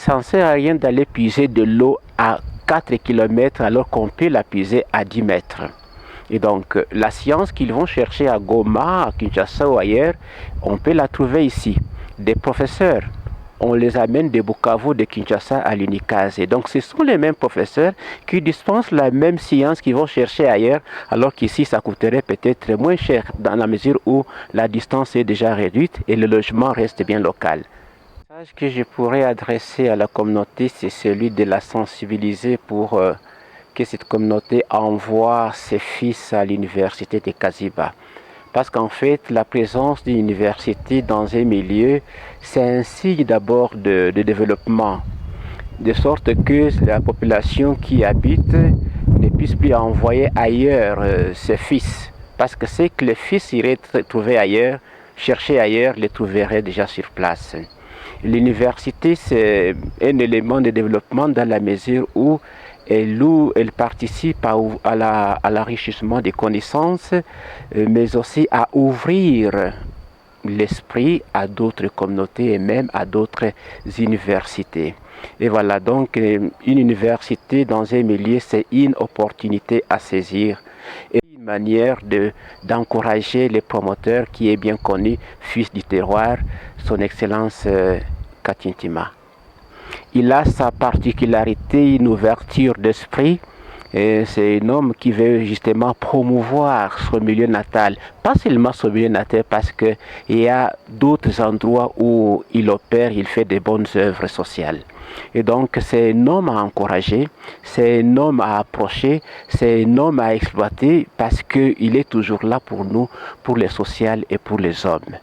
ça ne sert à rien d'aller puiser de l'eau à 4 km alors qu'on peut la puiser à 10 mètres. Et donc, la science qu'ils vont chercher à Goma, à Kinshasa ou ailleurs, on peut la trouver ici. Des professeurs, on les amène de Bukavu, de Kinshasa à l'UNICAS. Et donc, ce sont les mêmes professeurs qui dispensent la même science qu'ils vont chercher ailleurs, alors qu'ici, ça coûterait peut-être moins cher, dans la mesure où la distance est déjà réduite et le logement reste bien local. Le message que je pourrais adresser à la communauté, c'est celui de la sensibiliser pour que cette communauté envoie ses fils à l'université de Kaziba. Parce qu'en fait, la présence d'une université dans un milieu, c'est un signe d'abord de développement, de sorte que la population qui habite ne puisse plus envoyer ailleurs ses fils. Parce que c'est que les fils iraient trouver ailleurs, chercher ailleurs, les trouveraient déjà sur place. L'université, c'est un élément de développement dans la mesure où elle participe à l'enrichissement des connaissances, mais aussi à ouvrir l'esprit à d'autres communautés et même à d'autres universités. Et voilà, donc une université dans un milieu, c'est une opportunité à saisir et une manière d'encourager les promoteurs qui est bien connu, fils du terroir, son Excellence Katintima. Il a sa particularité, une ouverture d'esprit. C'est un homme qui veut justement promouvoir son milieu natal, pas seulement son milieu natal, parce qu'il y a d'autres endroits où il opère, il fait des bonnes œuvres sociales. Et donc c'est un homme à encourager, c'est un homme à approcher, c'est un homme à exploiter, parce qu'il est toujours là pour nous, pour les sociales et pour les hommes.